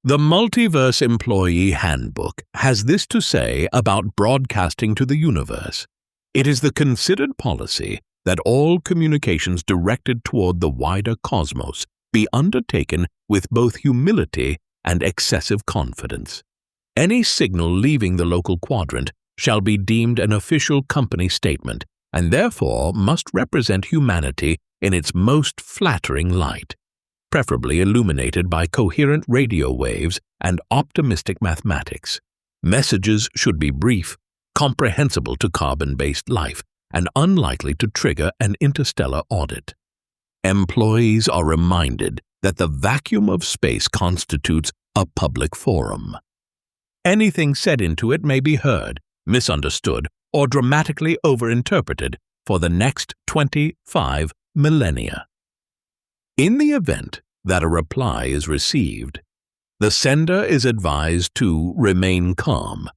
The Multiverse Employee Handbook has this to say about broadcasting to the universe. It is the considered policy that all communications directed toward the wider cosmos be undertaken with both humility and excessive confidence. Any signal leaving the local quadrant shall be deemed an official company statement and therefore must represent humanity in its most flattering light, preferably illuminated by coherent radio waves and optimistic mathematics. Messages should be brief, comprehensible to carbon-based life, and unlikely to trigger an interstellar audit. Employees are reminded that the vacuum of space constitutes a public forum. Anything said into it may be heard, misunderstood, or dramatically overinterpreted for the next 25 millennia. In the event that a reply is received, the sender is advised to remain calm,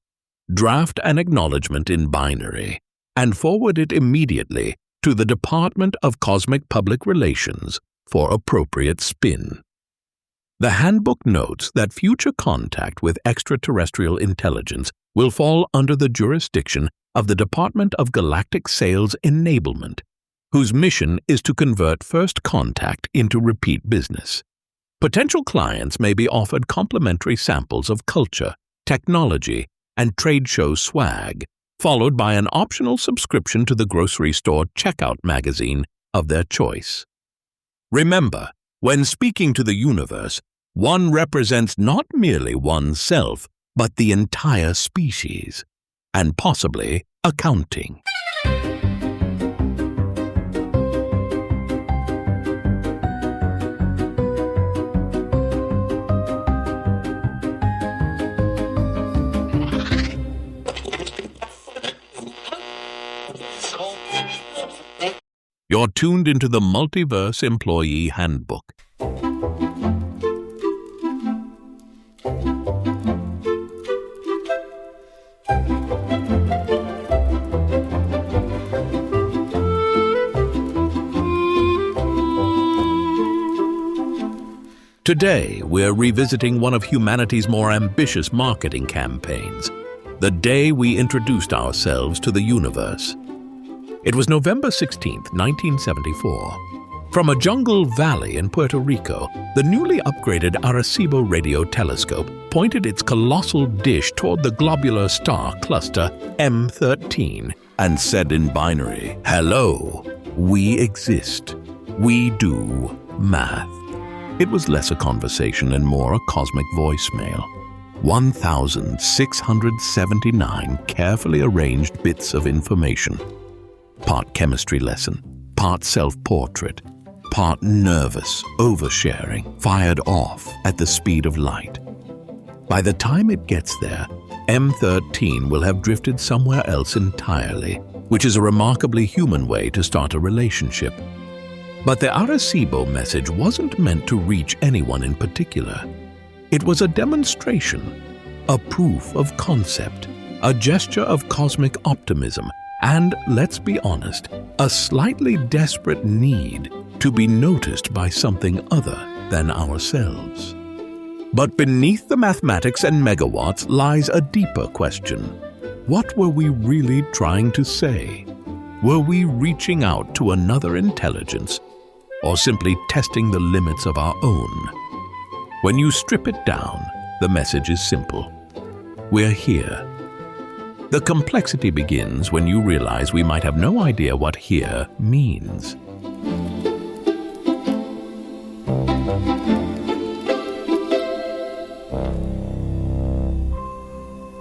draft an acknowledgement in binary, and forward it immediately to the Department of Cosmic Public Relations for appropriate spin. The handbook notes that future contact with extraterrestrial intelligence will fall under the jurisdiction of the Department of Galactic Sales Enablement, whose mission is to convert first contact into repeat business. Potential clients may be offered complimentary samples of culture, technology, and trade show swag, followed by an optional subscription to the grocery store checkout magazine of their choice. Remember, when speaking to the universe, one represents not merely oneself, but the entire species, and possibly accounting. You're tuned into the Multiverse Employee Handbook. Today, we're revisiting one of humanity's more ambitious marketing campaigns, the day we introduced ourselves to the universe. It was November 16, 1974. From a jungle valley in Puerto Rico, the newly upgraded Arecibo radio telescope pointed its colossal dish toward the globular star cluster M13 and said in binary, "Hello, we exist. We do math." It was less a conversation and more a cosmic voicemail. 1,679 carefully arranged bits of information. Part chemistry lesson, part self-portrait, part nervous oversharing, fired off at the speed of light. By the time it gets there, M13 will have drifted somewhere else entirely, which is a remarkably human way to start a relationship. But the Arecibo message wasn't meant to reach anyone in particular. It was a demonstration, a proof of concept, a gesture of cosmic optimism, and, let's be honest, a slightly desperate need to be noticed by something other than ourselves. But beneath the mathematics and megawatts lies a deeper question. What were we really trying to say? Were we reaching out to another intelligence, or simply testing the limits of our own? When you strip it down, the message is simple. We're here. The complexity begins when you realize we might have no idea what here means.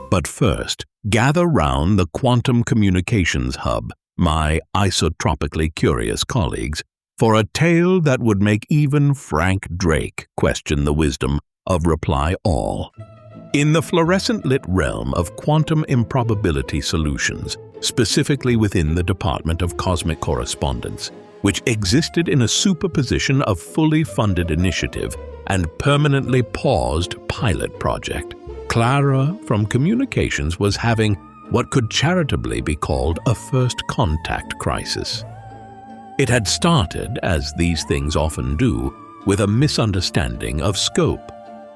But first, gather round the Quantum Communications Hub, my isotropically curious colleagues, for a tale that would make even Frank Drake question the wisdom of reply all. In the fluorescent-lit realm of quantum improbability solutions, specifically within the Department of Cosmic Correspondence, which existed in a superposition of fully funded initiative and permanently paused pilot project, Clara from Communications was having what could charitably be called a first contact crisis. It had started, as these things often do, with a misunderstanding of scope.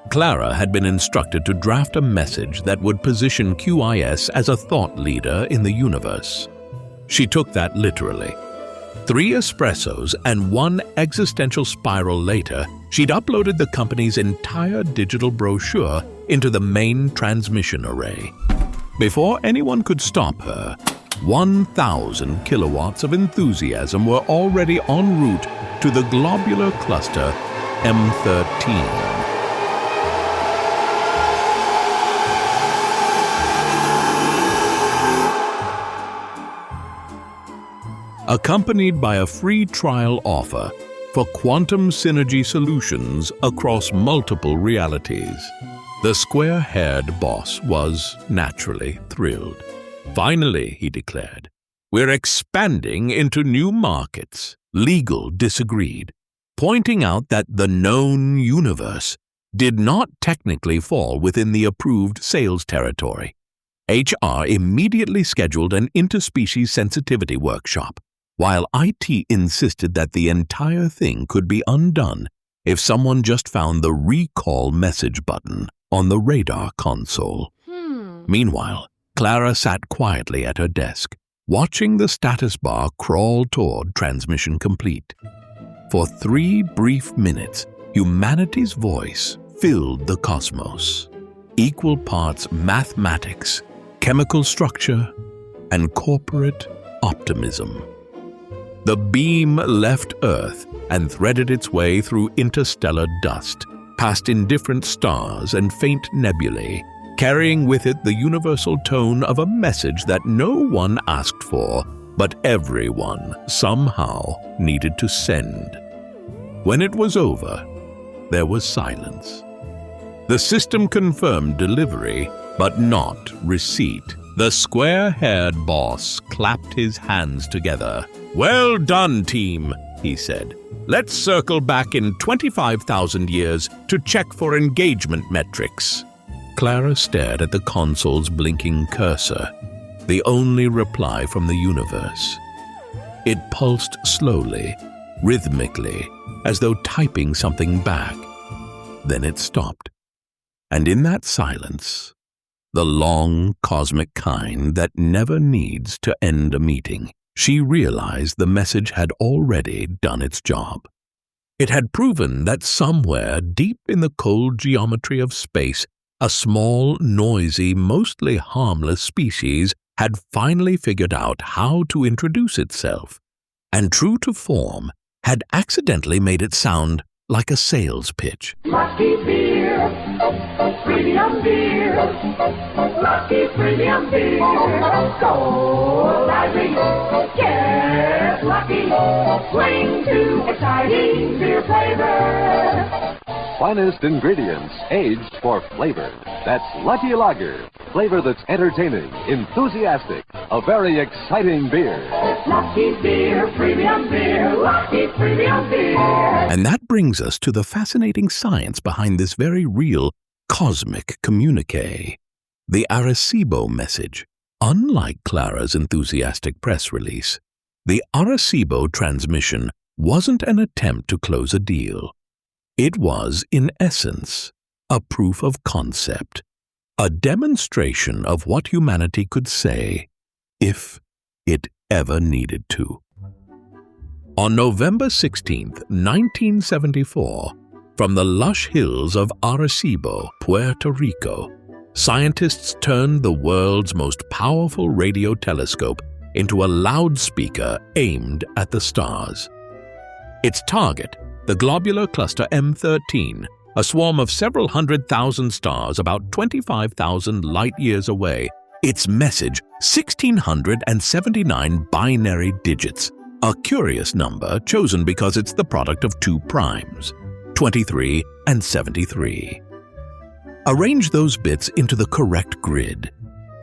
Clara had been instructed to draft a message that would position QIS as a thought leader in the universe. She took that literally. 3 espressos and 1 existential spiral later, she'd uploaded the company's entire digital brochure into the main transmission array. Before anyone could stop her, 1,000 kilowatts of enthusiasm were already en route to the globular cluster M13. Accompanied by a free trial offer for quantum synergy solutions across multiple realities. The square-haired boss was naturally thrilled. Finally, he declared, we're expanding into new markets. Legal disagreed, pointing out that the known universe did not technically fall within the approved sales territory. HR immediately scheduled an interspecies sensitivity workshop, while IT insisted that the entire thing could be undone if someone just found the recall message button on the radar console. Meanwhile, Clara sat quietly at her desk, watching the status bar crawl toward transmission complete. For 3 brief minutes, humanity's voice filled the cosmos. Equal parts mathematics, chemical structure, and corporate optimism. The beam left Earth and threaded its way through interstellar dust, past indifferent stars and faint nebulae, carrying with it the universal tone of a message that no one asked for, but everyone somehow needed to send. When it was over, there was silence. The system confirmed delivery, but not receipt. The square-haired boss clapped his hands together. "Well done, team," he said. "Let's circle back in 25,000 years to check for engagement metrics." Clara stared at the console's blinking cursor, the only reply from the universe. It pulsed slowly, rhythmically, as though typing something back. Then it stopped. And in that silence, the long cosmic kind that never needs to end a meeting, she realized the message had already done its job. It had proven that somewhere deep in the cold geometry of space, a small, noisy, mostly harmless species had finally figured out how to introduce itself, and true to form, had accidentally made it sound like a sales pitch. Lucky beer, premium beer, lucky premium beer, so lively, get lucky, swing to exciting beer flavor. Finest ingredients, aged for flavor. That's Lucky Lager. Flavor that's entertaining, enthusiastic, a very exciting beer. Lucky beer, premium beer, lucky premium beer. And that brings us to the fascinating science behind this very real cosmic communique. The Arecibo Message. Unlike Clara's enthusiastic press release, the Arecibo transmission wasn't an attempt to close a deal. It was, in essence, a proof of concept, a demonstration of what humanity could say if it ever needed to. On November 16, 1974, from the lush hills of Arecibo, Puerto Rico, scientists turned the world's most powerful radio telescope into a loudspeaker aimed at the stars. Its target, the globular cluster M13, a swarm of several 100,000 stars about 25,000 light-years away. Its message, 1,679 binary digits, a curious number chosen because it's the product of 2 primes, 23 and 73. Arrange those bits into the correct grid,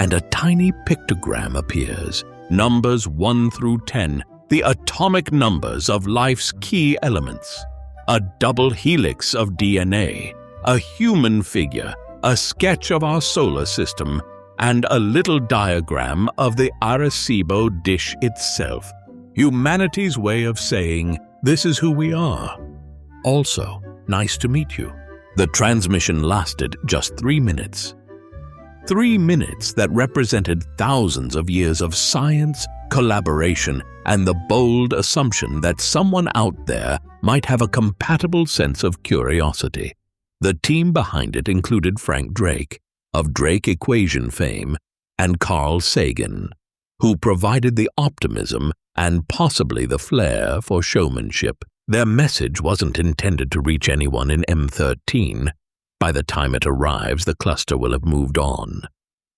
and a tiny pictogram appears, numbers 1 through 10, the atomic numbers of life's key elements. A double helix of DNA, a human figure, a sketch of our solar system, and a little diagram of the Arecibo dish itself. Humanity's way of saying, this is who we are. Also, nice to meet you. The transmission lasted just 3 minutes. 3 minutes that represented thousands of years of science, collaboration, and the bold assumption that someone out there might have a compatible sense of curiosity. The team behind it included Frank Drake, of Drake Equation fame, and Carl Sagan, who provided the optimism and possibly the flair for showmanship. Their message wasn't intended to reach anyone in M13. By the time it arrives, the cluster will have moved on.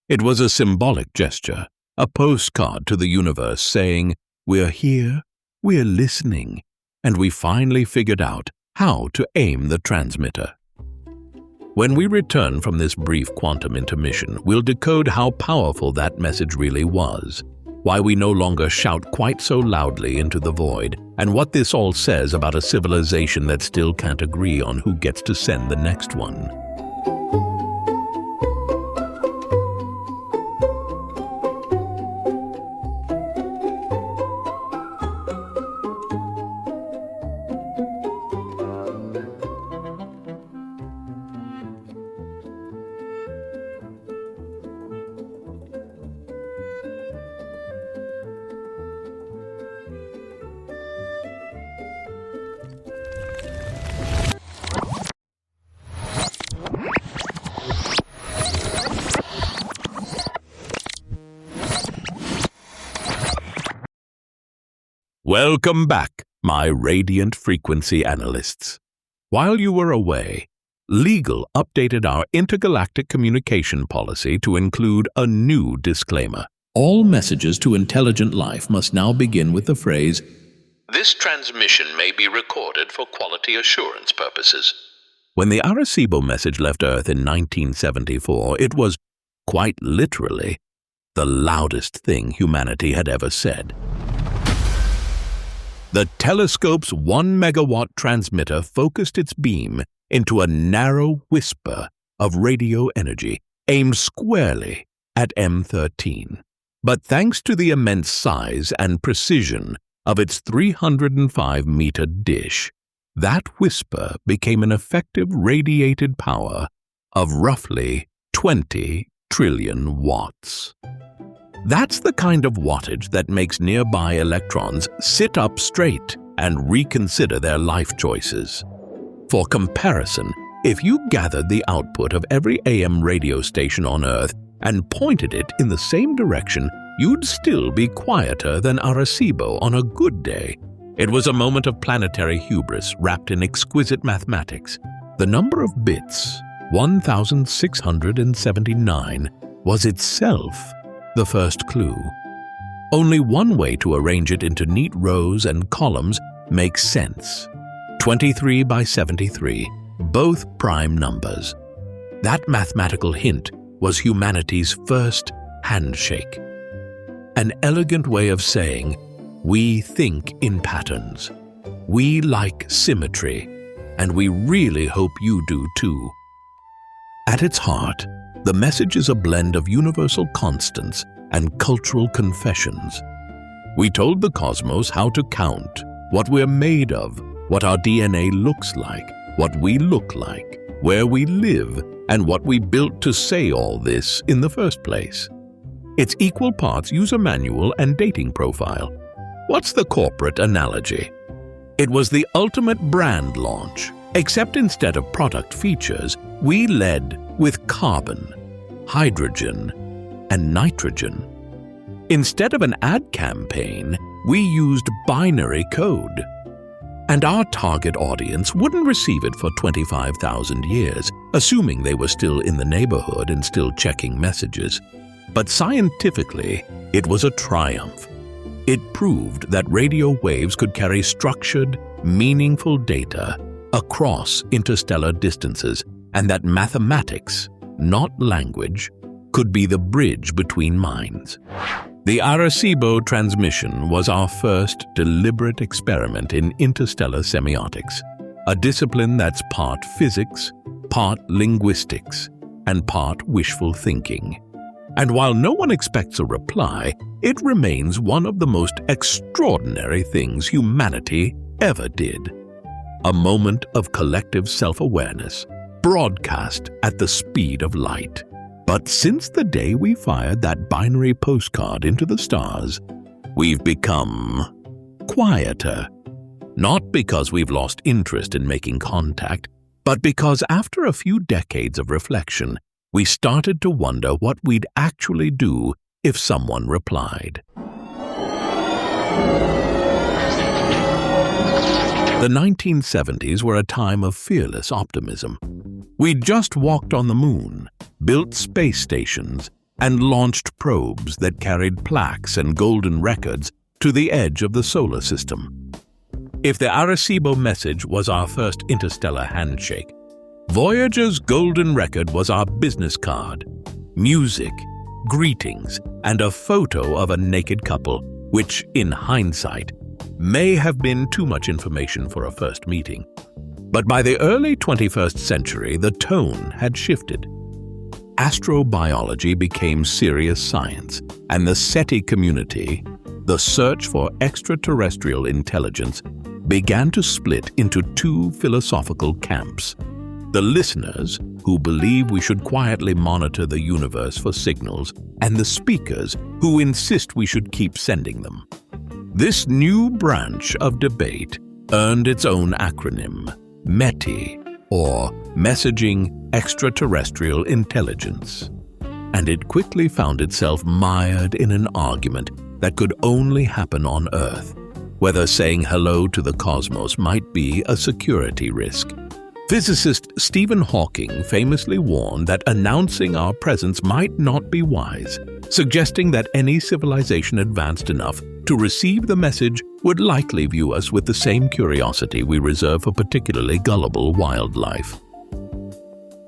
It was a symbolic gesture, a postcard to the universe saying, "We're here, we're listening, and we finally figured out how to aim the transmitter." When we return from this brief quantum intermission, we'll decode how powerful that message really was, why we no longer shout quite so loudly into the void, and what this all says about a civilization that still can't agree on who gets to send the next one. Welcome back, my radiant frequency analysts. While you were away, Legal updated our intergalactic communication policy to include a new disclaimer. All messages to intelligent life must now begin with the phrase, "This transmission may be recorded for quality assurance purposes." When the Arecibo Message left Earth in 1974, it was, quite literally, the loudest thing humanity had ever said. The telescope's 1 megawatt transmitter focused its beam into a narrow whisper of radio energy aimed squarely at M13. But thanks to the immense size and precision of its 305-meter dish, that whisper became an effective radiated power of roughly 20 trillion watts. That's the kind of wattage that makes nearby electrons sit up straight and reconsider their life choices. For comparison, if you gathered the output of every AM radio station on Earth and pointed it in the same direction, you'd still be quieter than Arecibo on a good day. It was a moment of planetary hubris wrapped in exquisite mathematics. The number of bits, 1,679, was itself the first clue. Only one way to arrange it into neat rows and columns makes sense. 23 by 73, both prime numbers. That mathematical hint was humanity's first handshake. An elegant way of saying, we think in patterns. We like symmetry, and we really hope you do too. At its heart, the message is a blend of universal constants and cultural confessions. We told the cosmos how to count, what we're made of, what our DNA looks like, what we look like, where we live, and what we built to say all this in the first place. It's equal parts user manual and dating profile. What's the corporate analogy? It was the ultimate brand launch, except instead of product features, we led with carbon, hydrogen, and nitrogen. Instead of an ad campaign, we used binary code. And our target audience wouldn't receive it for 25,000 years, assuming they were still in the neighborhood and still checking messages. But scientifically, it was a triumph. It proved that radio waves could carry structured, meaningful data across interstellar distances, and that mathematics, not language, could be the bridge between minds. The Arecibo transmission was our first deliberate experiment in interstellar semiotics, a discipline that's part physics, part linguistics, and part wishful thinking. And while no one expects a reply, it remains one of the most extraordinary things humanity ever did. A moment of collective self-awareness, broadcast at the speed of light. But since the day we fired that binary postcard into the stars, we've become quieter. Not because we've lost interest in making contact, but because after a few decades of reflection, we started to wonder what we'd actually do if someone replied. The 1970s were a time of fearless optimism. We'd just walked on the moon, built space stations, and launched probes that carried plaques and golden records to the edge of the solar system. If the Arecibo Message was our first interstellar handshake, Voyager's golden record was our business card, music, greetings, and a photo of a naked couple, which, in hindsight, may have been too much information for a first meeting. But by the early 21st century, the tone had shifted. Astrobiology became serious science, and the SETI community, the search for extraterrestrial intelligence, began to split into two philosophical camps. The listeners, who believe we should quietly monitor the universe for signals, and the speakers, who insist we should keep sending them. This new branch of debate earned its own acronym, METI, or Messaging Extraterrestrial Intelligence. And it quickly found itself mired in an argument that could only happen on Earth, whether saying hello to the cosmos might be a security risk. Physicist Stephen Hawking famously warned that announcing our presence might not be wise, suggesting that any civilization advanced enough to receive the message would likely view us with the same curiosity we reserve for particularly gullible wildlife.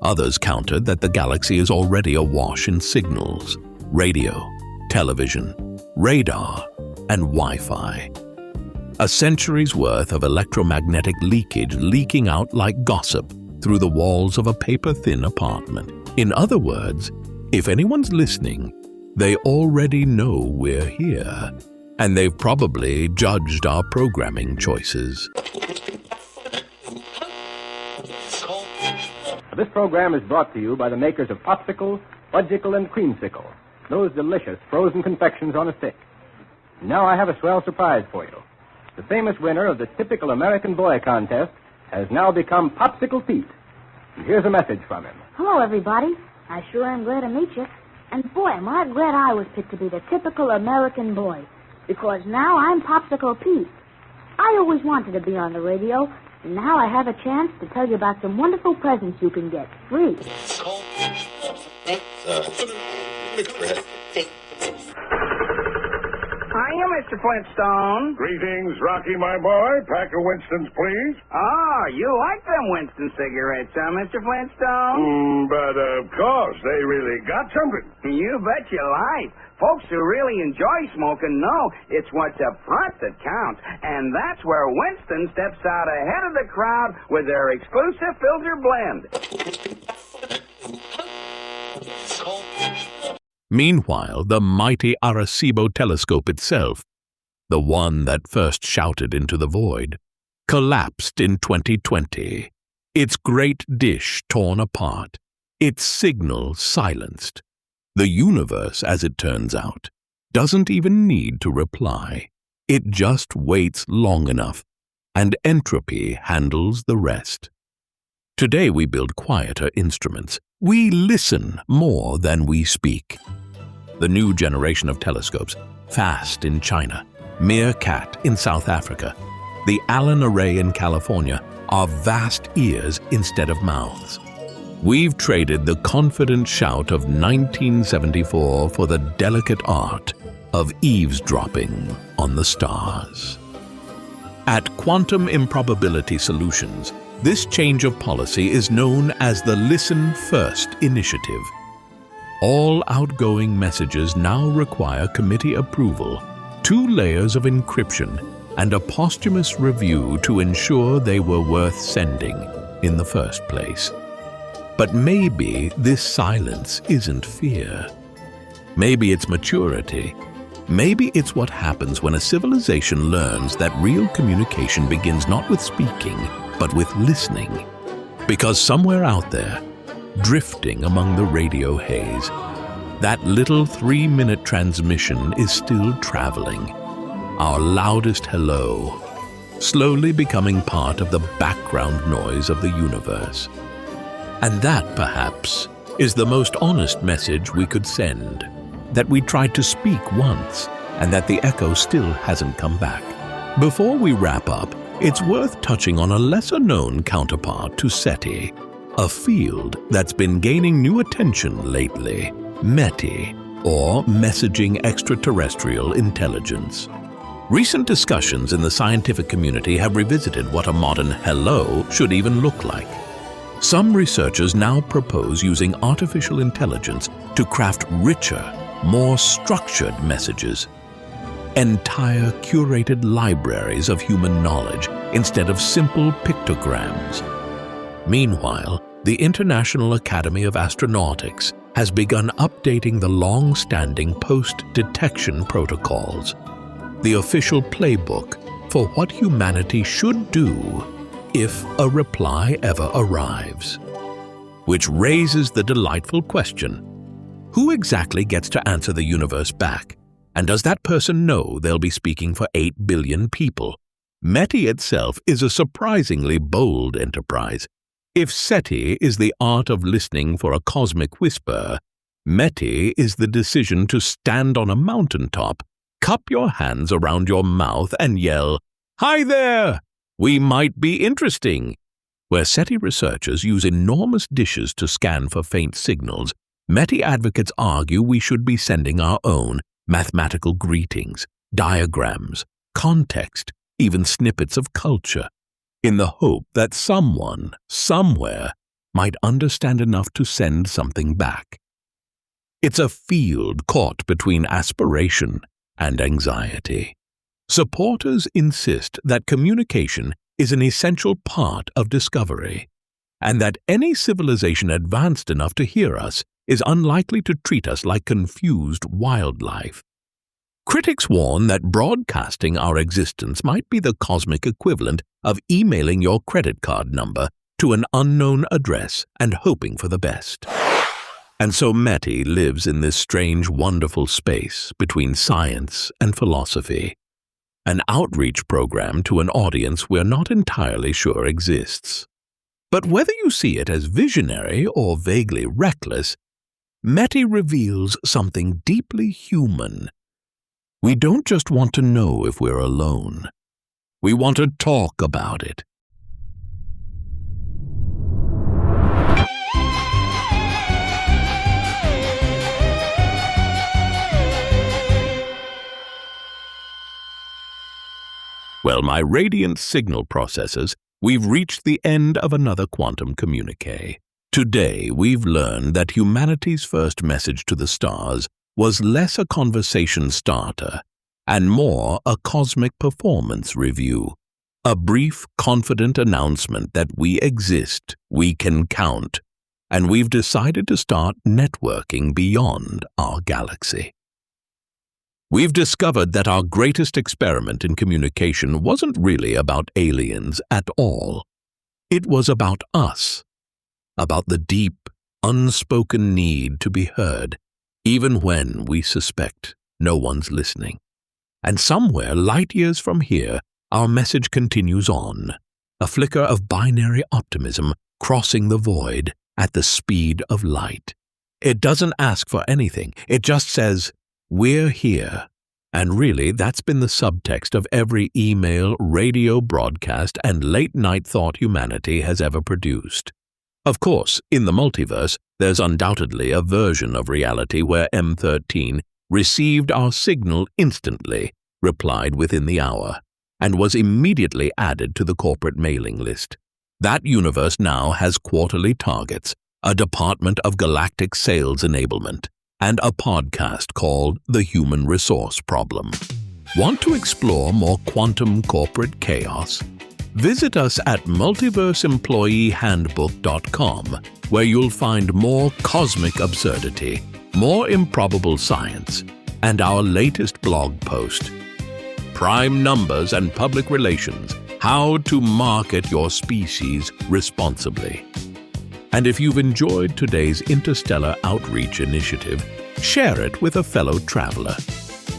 Others countered that the galaxy is already awash in signals, radio, television, radar, and Wi-Fi. A century's worth of electromagnetic leakage leaking out like gossip through the walls of a paper-thin apartment. In other words, if anyone's listening, they already know we're here, and they've probably judged our programming choices. This program is brought to you by the makers of Popsicle, Fudgicle, and Creamsicle, those delicious frozen confections on a stick. Now I have a swell surprise for you. The famous winner of the Typical American Boy contest has now become Popsicle Pete. And here's a message from him. Hello, everybody. I sure am glad to meet you. And boy, am I glad I was picked to be the Typical American Boy, because now I'm Popsicle Pete. I always wanted to be on the radio, and now I have a chance to tell you about some wonderful presents you can get free. Hiya, Mr. Flintstone. Greetings, Rocky, my boy. Pack of Winstons, please. Oh, you like them Winston cigarettes, huh, Mr. Flintstone? But of course, they really got something. You bet your life. Folks who really enjoy smoking know it's what's up front that counts, and that's where Winston steps out ahead of the crowd with their exclusive filter blend. Meanwhile, the mighty Arecibo telescope itself, the one that first shouted into the void, collapsed in 2020, its great dish torn apart, its signal silenced. The universe, as it turns out, doesn't even need to reply. It just waits long enough, and entropy handles the rest. Today we build quieter instruments. We listen more than we speak. The new generation of telescopes, FAST in China, Meerkat in South Africa, the Allen Array in California, are vast ears instead of mouths. We've traded the confident shout of 1974 for the delicate art of eavesdropping on the stars. At Quantum Improbability Solutions, this change of policy is known as the Listen First initiative. All outgoing messages now require committee approval, 2 layers of encryption, and a posthumous review to ensure they were worth sending in the first place. But maybe this silence isn't fear. Maybe it's maturity. Maybe it's what happens when a civilization learns that real communication begins not with speaking, but with listening. Because somewhere out there, drifting among the radio haze, that little 3-minute transmission is still traveling, our loudest hello, slowly becoming part of the background noise of the universe. And that, perhaps, is the most honest message we could send, that we tried to speak once, and that the echo still hasn't come back. Before we wrap up, it's worth touching on a lesser-known counterpart to SETI, a field that's been gaining new attention lately, METI, or Messaging Extraterrestrial Intelligence. Recent discussions in the scientific community have revisited what a modern hello should even look like. Some researchers now propose using artificial intelligence to craft richer, more structured messages. Entire curated libraries of human knowledge instead of simple pictograms. Meanwhile, the International Academy of Astronautics has begun updating the long-standing post-detection protocols, the official playbook for what humanity should do if a reply ever arrives. Which raises the delightful question, who exactly gets to answer the universe back? And does that person know they'll be speaking for 8 billion people? METI itself is a surprisingly bold enterprise. If SETI is the art of listening for a cosmic whisper, METI is the decision to stand on a mountaintop, cup your hands around your mouth and yell, "Hi there! We might be interesting." Where SETI researchers use enormous dishes to scan for faint signals, METI advocates argue we should be sending our own mathematical greetings, diagrams, context, even snippets of culture, in the hope that someone, somewhere, might understand enough to send something back. It's a field caught between aspiration and anxiety. Supporters insist that communication is an essential part of discovery, and that any civilization advanced enough to hear us is unlikely to treat us like confused wildlife. Critics warn that broadcasting our existence might be the cosmic equivalent of emailing your credit card number to an unknown address and hoping for the best. And so METI lives in this strange, wonderful space between science and philosophy, an outreach program to an audience we're not entirely sure exists. But whether you see it as visionary or vaguely reckless, METI reveals something deeply human. We don't just want to know if we're alone. We want to talk about it. Well, my radiant signal processors, we've reached the end of another quantum communique. Today, we've learned that humanity's first message to the stars was less a conversation starter and more a cosmic performance review, a brief, confident announcement that we exist, we can count, and we've decided to start networking beyond our galaxy. We've discovered that our greatest experiment in communication wasn't really about aliens at all. It was about us, about the deep, unspoken need to be heard, even when we suspect no one's listening. And somewhere light years from here, our message continues on, a flicker of binary optimism crossing the void at the speed of light. It doesn't ask for anything, it just says, "We're here." And really, that's been the subtext of every email, radio broadcast, and late-night thought humanity has ever produced. Of course, in the multiverse, there's undoubtedly a version of reality where M13 received our signal instantly, replied within the hour, and was immediately added to the corporate mailing list. That universe now has quarterly targets, a department of galactic sales enablement, and a podcast called The Human Resource Problem. Want to explore more quantum corporate chaos? Visit us at multiverseemployeehandbook.com, where you'll find more cosmic absurdity, more improbable science, and our latest blog post, Prime Numbers and Public Relations, How to Market Your Species Responsibly. And if you've enjoyed today's interstellar outreach initiative, share it with a fellow traveler.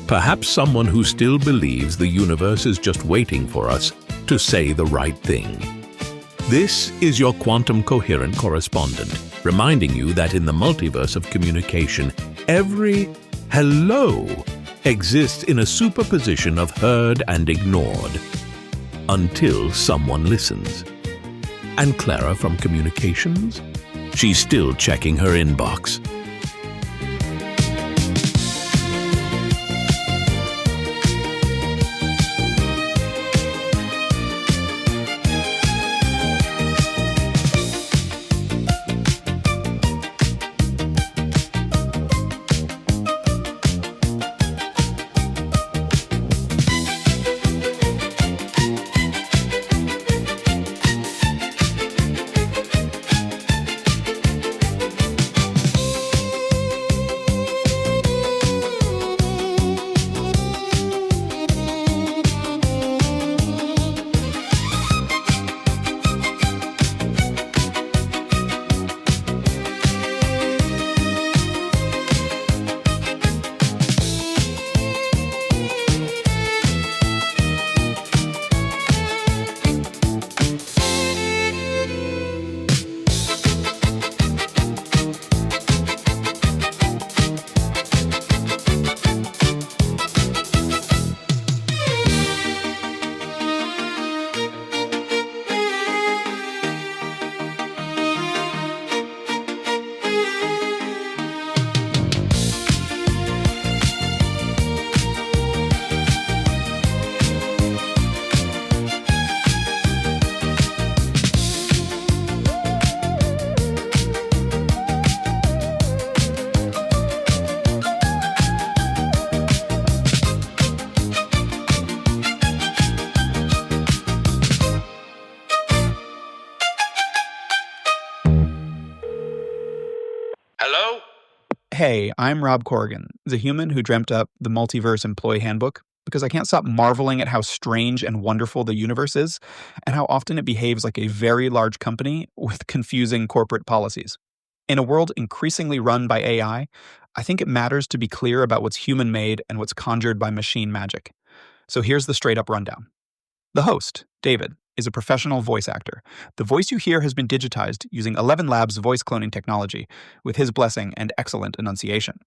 Perhaps someone who still believes the universe is just waiting for us to say the right thing. This is your quantum coherent correspondent, reminding you that in the multiverse of communication, every hello exists in a superposition of heard and ignored, until someone listens. And Clara from Communications? She's still checking her inbox. Hello? Hey, I'm Rob Corrigan, the human who dreamt up the Multiverse Employee Handbook, because I can't stop marveling at how strange and wonderful the universe is, and how often it behaves like a very large company with confusing corporate policies. In a world increasingly run by AI, I think it matters to be clear about what's human-made and what's conjured by machine magic. So here's the straight-up rundown. The host, David, is a professional voice actor. The voice you hear has been digitized using ElevenLabs voice cloning technology, with his blessing and excellent enunciation.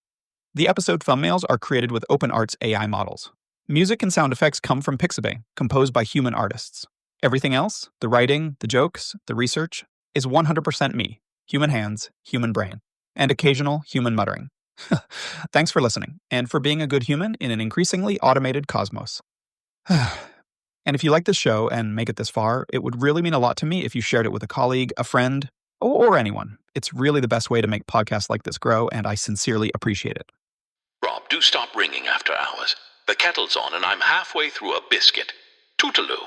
The episode thumbnails are created with OpenArt's AI models. Music and sound effects come from Pixabay, composed by human artists. Everything else, the writing, the jokes, the research, is 100% me, human hands, human brain, and occasional human muttering. Thanks for listening, and for being a good human in an increasingly automated cosmos. And if you like this show and make it this far, it would really mean a lot to me if you shared it with a colleague, a friend, or anyone. It's really the best way to make podcasts like this grow, and I sincerely appreciate it. Rob, do stop ringing after hours. The kettle's on and I'm halfway through a biscuit. Toodaloo.